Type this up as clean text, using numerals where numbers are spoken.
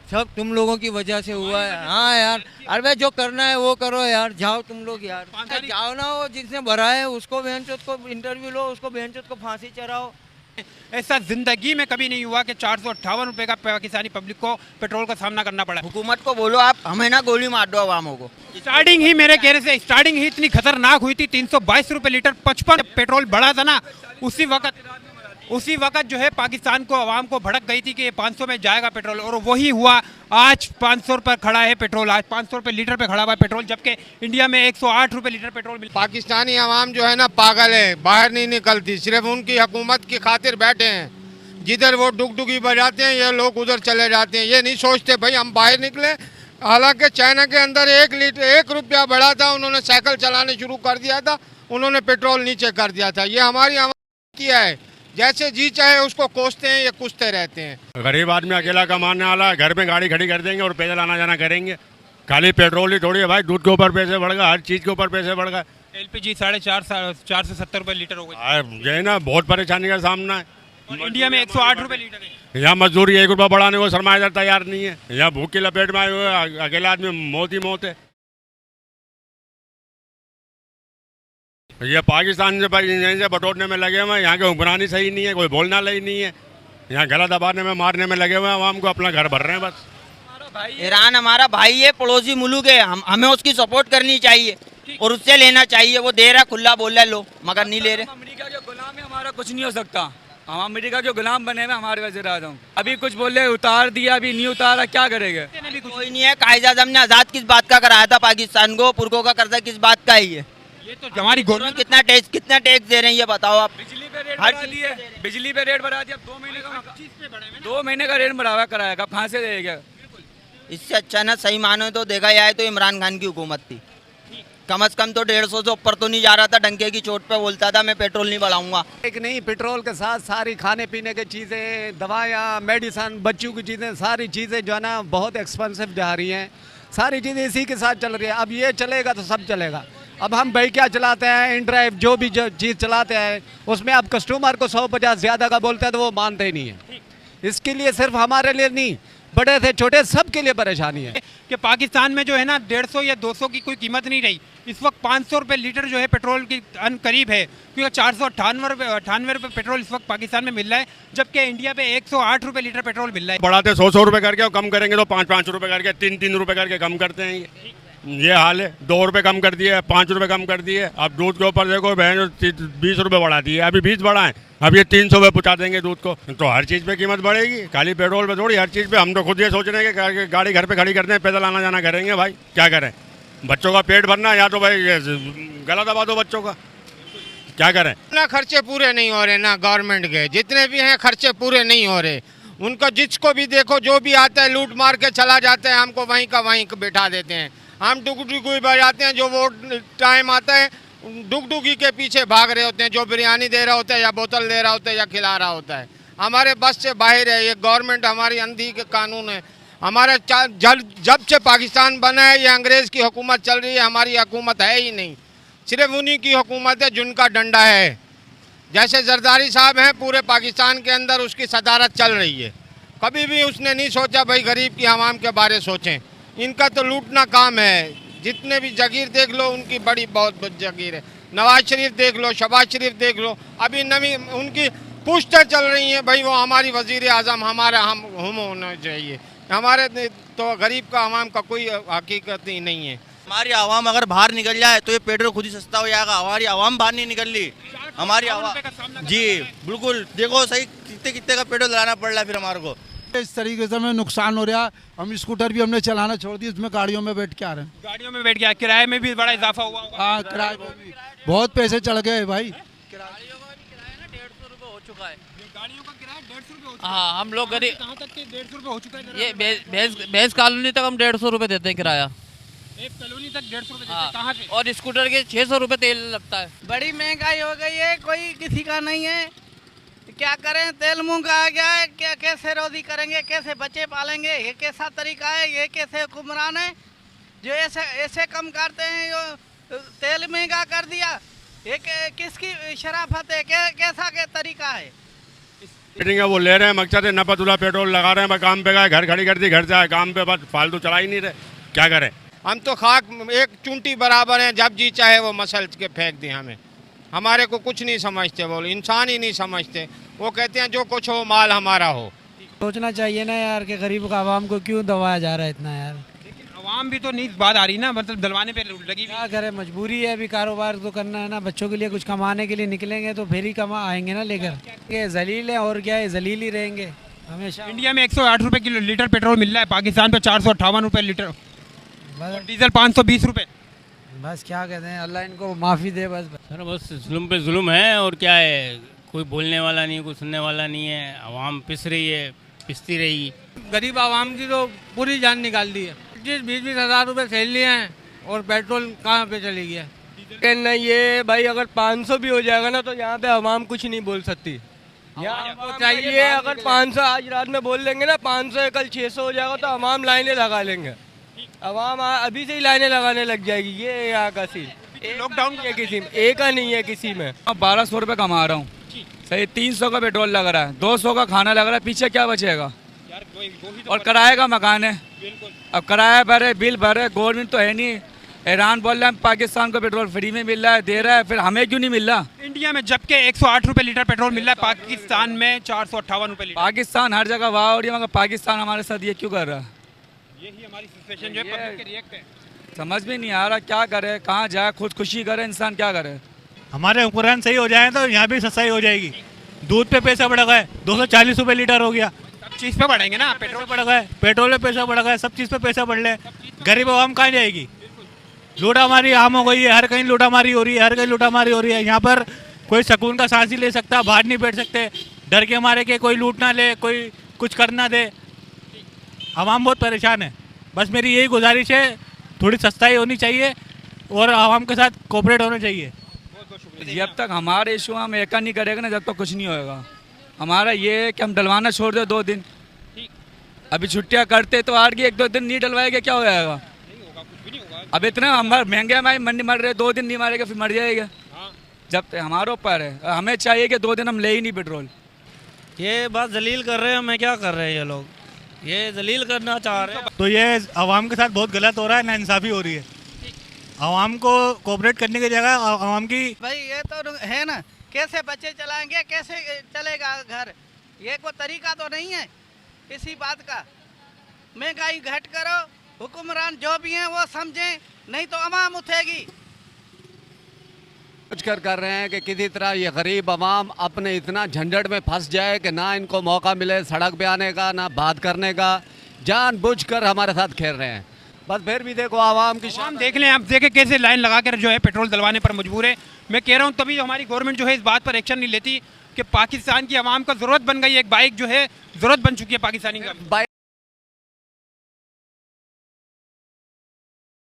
सब तुम लोगों की वजह से हुआ है। हाँ यार, अरे भाई जो करना है वो करो यार, जाओ तुम लोग यार, जाओ ना, वो जिसने भरा है उसको बहनचोद को इंटरव्यू लो, उसको बहनचोद को फांसी चढ़ाओ। ऐसा जिंदगी में कभी नहीं हुआ कि 458 रुपए का पाकिस्तानी पब्लिक को पेट्रोल का सामना करना पड़ा। हुकूमत को बोलो आप हमें ना गोली मार दो अवामों को। स्टार्टिंग ही मेरे कहने से स्टार्टिंग ही इतनी खतरनाक हुई थी, 322 रुपए लीटर 55 पेट्रोल बढ़ा था ना, उसी वक्त जो है पाकिस्तान को आवाम को भड़क गई थी कि ये 500 में जाएगा पेट्रोल, और वही हुआ। आज 500 रुपए खड़ा है पेट्रोल, आज 500 रुपए लीटर पे खड़ा हुआ है पेट्रोल, जबकि इंडिया में 108 रुपए लीटर पेट्रोल मिल। पाकिस्तानी आवाम जो है ना पागल है, बाहर नहीं निकलती, सिर्फ उनकी हुकूमत की खातिर बैठे हैं। जिधर वो डुगडुगी बजाते हैं ये लोग उधर चले जाते हैं, ये नहीं सोचते भाई हम बाहर निकले। हालांकि चाइना के अंदर 1 रुपया बढ़ा था, उन्होंने साइकिल चलाने शुरू कर दिया था, उन्होंने पेट्रोल नीचे कर दिया था। ये हमारी आवाम किया है, जैसे जी चाहे उसको कोसते हैं, ये कुछते रहते हैं। गरीब आदमी अकेला कमाने वाला है, घर में गाड़ी खड़ी कर देंगे और पैदल आना जाना करेंगे। खाली पेट्रोल ही थोड़ी है भाई, दूध के ऊपर पैसे बढ़ गए, हर चीज़ के ऊपर पैसे बढ़ गए। LPG 470 रुपए लीटर हो गई। जो है ना बहुत परेशानी का सामना है। इंडिया में 108 रुपए लीटर है। यहाँ मजदूरी 1 रुपया बढ़ाने को सरमायादार तैयार नहीं है। यहाँ भूख की लपेट में आए हुए अकेला आदमी मौत ही मौत है। ये पाकिस्तान से भाई यहीं से बटोरने में लगे हुए हैं। यहाँ के हुक्मरानी सही नहीं है, कोई बोलना ही नहीं है। यहाँ गला दबाने में मारने में लगे हुए हैं, आवाम को अपना घर भर रहे हैं बस। ईरान हमारा भाई है, पड़ोसी मुल्क है, हमें उसकी सपोर्ट करनी चाहिए और उससे लेना चाहिए। वो दे रहा खुला बोल रहा लो, मगर नहीं ले रहे। अमेरिका के गुलाम है, हमारा कुछ नहीं हो सकता। हम अमेरिका के गुलाम बने हुए हमारे वज़ीर आज़म। अभी कुछ बोले उतार दिया, अभी नहीं उतारा, क्या करेंगे? कोई नहीं है। कायद आज़म ने आज़ाद किस बात का कराया था पाकिस्तान को? पुरखों का कर्जा किस बात का है ये तो हमारी गवर्नमेंट कितना टैक्स दे रहे हैं ये बताओ आप। बिजली पे रेट बढ़ा दिए, बिजली पे रेट बढ़ा दिया। 2 महीने का रेट बढ़ावा कराया, कहाँ से देगा? इससे अच्छा ना सही मानो तो देखा जाए तो इमरान खान की हुकूमत थी। कम से कम तो 150 से ऊपर तो नहीं जा रहा था, डंके की चोट पे बोलता था मैं पेट्रोल नहीं बढ़ाऊंगा। एक नहीं, पेट्रोल के साथ सारी खाने पीने की चीज़ें, दवाइयाँ, मेडिसन, बच्चों की चीज़ें, सारी चीज़ें जो है ना बहुत एक्सपेंसिव जा रही हैं। सारी चीज़ें इसी के साथ चल रही है। अब ये चलेगा तो सब चलेगा। अब हम भाई क्या चलाते हैं, इन ड्राइव जो भी चीज़ चलाते हैं उसमें अब कस्टमर को 150 ज़्यादा का बोलते हैं तो वो मानते ही नहीं है। इसके लिए सिर्फ हमारे लिए नहीं, बड़े से छोटे सबके लिए परेशानी है कि पाकिस्तान में जो है ना 150 या 200 की कोई कीमत नहीं रही। इस वक्त 500 रुपए लीटर जो है पेट्रोल की करीब है, क्योंकि 498 रुपए पेट्रोल इस वक्त पाकिस्तान में मिल रहा है, जबकि इंडिया पे 108 रुपए लीटर पेट्रोल मिल रहा है। बढ़ाते 100 रुपए करके और कम करेंगे तो 5 रुपए करके, 3 रुपए करके कम करते हैं। ये हाल है। 2 रुपए कम कर दिए, 5 रुपए कम कर दिए। अब दूध के ऊपर देखो बहन 20 रुपए बढ़ा दिए, अभी 20 बढ़ाएं, अब ये 300 रुपए पहुँचा देंगे दूध को। तो हर चीज़ पे कीमत बढ़ेगी, खाली पेट्रोल पे थोड़ी, हर चीज़ पे। हम तो खुद ये सोच रहे हैं कि गाड़ी घर पे खड़ी करते हैं, पैदल आना जाना करेंगे। भाई क्या करें, बच्चों का पेट भरना, या तो भाई गला दबा दो बच्चों का, क्या करें। ना खर्चे पूरे नहीं हो रहे, ना गवर्नमेंट के जितने भी हैं खर्चे पूरे नहीं हो रहे। उनको जिसको भी देखो जो भी आता है लूट मार के चला जाता है, हमको वहीं का वहीं बैठा देते हैं। हम डुगडुगी बजाते हैं, जो वो टाइम आता है डुगडुगी के पीछे भाग रहे होते हैं, जो बिरयानी दे रहा होता है या बोतल दे रहा होता है या खिला रहा होता है। हमारे बस से बाहर है ये गवर्नमेंट, हमारी अंधी के कानून है। हमारा जब से पाकिस्तान बना है ये अंग्रेज़ की हुकूमत चल रही है, हमारी हुकूमत है ही नहीं। सिर्फ उन्हीं की हुकूमत है जिनका डंडा है। जैसे जरदारी साहब हैं, पूरे पाकिस्तान के अंदर उसकी सदारत चल रही है। कभी भी उसने नहीं सोचा भाई गरीब की आवाम के बारे सोचें। इनका तो लूटना काम है। जितने भी जगीर देख लो उनकी बड़ी बहुत जगीर है। नवाज शरीफ देख लो, शहबाज शरीफ देख लो, अभी नवी उनकी पूछते चल रही हैं भाई वो हमारी वज़ीर आज़म, हमारा हम होना चाहिए। हमारे तो गरीब का आवाम का कोई हकीकत ही नहीं है। हमारी आवाम अगर बाहर निकल जाए तो ये पेट्रोल खुद ही सस्ता हो जाएगा। हमारी आवाम बाहर नहीं निकल रही, हमारी आवाम जी बिल्कुल। देखो सही कितने का पेट्रोल लाना पड़ रहा है फिर हमारे को। इस तरीके से हमें नुकसान हो रहा है। हम स्कूटर भी हमने चलाना छोड़ दी, इसमें गाड़ियों में बैठ के आ रहे हैं। गाड़ियों में बैठ गया, किराए में भी बड़ा इजाफा हुआ। हाँ, किराए में भी बहुत पैसे चढ़ गए भाई। गाड़ियों का किराया ना 150 रुपये हो चुका है। गाड़ियों का किराया 150 रुपये हो चुका है। हाँ, हम लोग गरीब। कहाँ तक के 150 रुपये हो चुका है? ये बेस कॉलोनी तक हम 150 रुपये देते हैं किराया। एक कॉलोनी तक 150 रुपये देते हाँ, हैं। कहाँ से? और स्कूटर के 600 रुपये तेल लगता है। बड़ी महंगाई हो गई है, कोई किसी का नहीं है। क्या करें, तेल महंगा आ गया है, क्या कैसे रोजी करेंगे, कैसे बच्चे पालेंगे? ये कैसा तरीका है, ये कैसे हुक्मरान है जो ऐसे ऐसे कम करते हैं? जो तेल महंगा कर दिया, ये किसकी शराफत है? कैसा के तरीका है? मीटिंग है वो ले रहे हैं, मकसद है नपतुला पेट्रोल लगा रहे हैं, बस काम पे गए, घर खड़ी कर दी, घर से आए काम पे, बस फालतू चला ही नहीं रहे, क्या करें। हम तो खाक एक चुंटी बराबर हैं, जब जी चाहे वो मसल के फेंक दें हमें। हमारे को कुछ नहीं समझते, बोल इंसान ही नहीं समझते। वो कहते हैं जो कुछ हो माल हमारा हो। सोचना चाहिए ना यार कि गरीब का आवाम को क्यों दबाया जा रहा है इतना यार। आवाम भी तो नहीं बात आ रही ना, मतलब दलवाने पे लगी। क्या करे, मजबूरी है, अभी कारोबार तो करना है ना, बच्चों के लिए कुछ कमाने के लिए निकलेंगे तो फिर ही कमा आएंगे ना लेकर। ये जलील है और क्या है, जलील ही रहेंगे हमेशा। इंडिया में 108 रुपए किलो लीटर पेट्रोल मिल रहा है, पाकिस्तान पे 458 रुपए लीटर, डीजल 520 रुपए। बस क्या कहते हैं, अल्लाह इनको माफ़ी दे। बस सर बस जुल्म पे जुल्म है, और क्या है, कोई बोलने वाला नहीं, कोई सुनने वाला नहीं है। आवाम पिस रही है, पिसती रहेगी। गरीब आवाम की तो पूरी जान निकाल दी है। 20-20 हज़ार रुपए सेल लिए हैं और पेट्रोल कहाँ पे चली गया। कहना ये भाई अगर 500 भी हो जाएगा ना तो यहाँ पे आवाम कुछ नहीं बोल सकती। यहाँ को चाहिए अगर 500 आज रात में बोल लेंगे ना, 500 कल 600 हो जाएगा तो आवाम लाइनें लगा लेंगे। आवाम अभी से ही लाइनें लगाने लग जाएगी। ये यहाँ का सीन लॉकडाउन है, किसी में एक का नहीं है, किसी में। 1200 रुपये कमा रहा हूँ, सही 300 का पेट्रोल लग रहा है, 200 का खाना लग रहा है, पीछे क्या बचेगा। और किराए का मकान है, अब किराया भरे, बिल भरे, गवर्नमेंट तो है नहीं। ईरान बोल रहा है पाकिस्तान को पेट्रोल फ्री में मिल रहा है, दे रहा है, फिर हमें क्यों नहीं मिल रहा। इंडिया में जबकि 108 रुपए लीटर पेट्रोल मिल रहा है, पाकिस्तान में 458 रुपए लीटर। पाकिस्तान हर जगह वाह हो रही है, मगर पाकिस्तान हमारे साथ ये क्यों कर रहा है। यही हमारी सिचुएशन जो है, पब्लिक के रिएक्ट है। समझ में नहीं आ रहा क्या करे, कहाँ जाए, खुदकुशी करे इंसान, क्या करे। हमारे हुक्मरान सही हो जाए तो यहाँ भी सस्ताई हो जाएगी। दूध पे पैसा बढ़ गया है, 240 रुपए लीटर हो गया। सब चीज़ पे बढ़ेंगे ना, पेट्रोल बढ़ गया है, पेट्रोल पे पैसा बढ़ गया है, सब चीज़ पे पैसा बढ़ रहा है। गरीब आवाम कहाँ जाएगी। लूटामारी आम हो गई है, हर कहीं लूटामारी हो रही है, हर कहीं लूटामारी हो रही है। यहाँ पर कोई सुकून का सांस ही ले सकता, बाहर नहीं बैठ सकते, डर के मारे के कोई लूट ना ले, कोई कुछ कर ना दे। आवाम बहुत परेशान है। बस मेरी यही गुजारिश है, थोड़ी सस्ताई होनी चाहिए और आवाम के साथ कोऑपरेट होना चाहिए। जब तक हमारे इशू हम एका नहीं करेगा ना, जब तक कुछ नहीं होगा। हमारा ये है कि हम डलवाना छोड़ दे 2 दिन, अभी छुट्टियां करते तो आर की 1-2 दिन नहीं डलवाएगा, क्या हो जाएगा। अब इतना हम महंगे हमारे मर रहे, 2 दिन नहीं मारेगा फिर मर जाएगा। जब तक हमारे ऊपर है, हमें चाहिए कि 2 दिन हम ले ही नहीं पेट्रोल। ये बात जलील कर रहे हैं, हमें क्या कर रहे हैं ये लोग, ये जलील करना चाह रहे हैं। तो ये आवाम के साथ बहुत गलत हो रहा है, नाइंसाफ़ी हो रही है। आवाम को कोऑपरेट करने की जगह आवाम की भाई ये तो है ना, कैसे बच्चे चलाएंगे, कैसे चलेगा घर, ये कोई तरीका तो नहीं है इसी बात का। महंगाई घट करो, हुक्मरान जो भी हैं वो समझें, नहीं तो अवाम उठेगी। कुछ कर रहे हैं कि किसी तरह ये गरीब आवाम अपने इतना झंझट में फंस जाए कि ना इनको मौका मिले सड़क पे आने का, ना बात करने का। जानबूझकर हमारे साथ खेल रहे हैं। बस फिर भी देखो आवाम की शान देख लें, आप देखें कैसे लाइन लगाकर जो है पेट्रोल डलवाने पर मजबूर है। मैं कह रहा हूँ तभी हमारी गवर्नमेंट जो है इस बात पर एक्शन नहीं लेती कि पाकिस्तान की आवाम का ज़रूरत बन गई, एक बाइक जो है ज़रूरत बन चुकी है पाकिस्तानी का।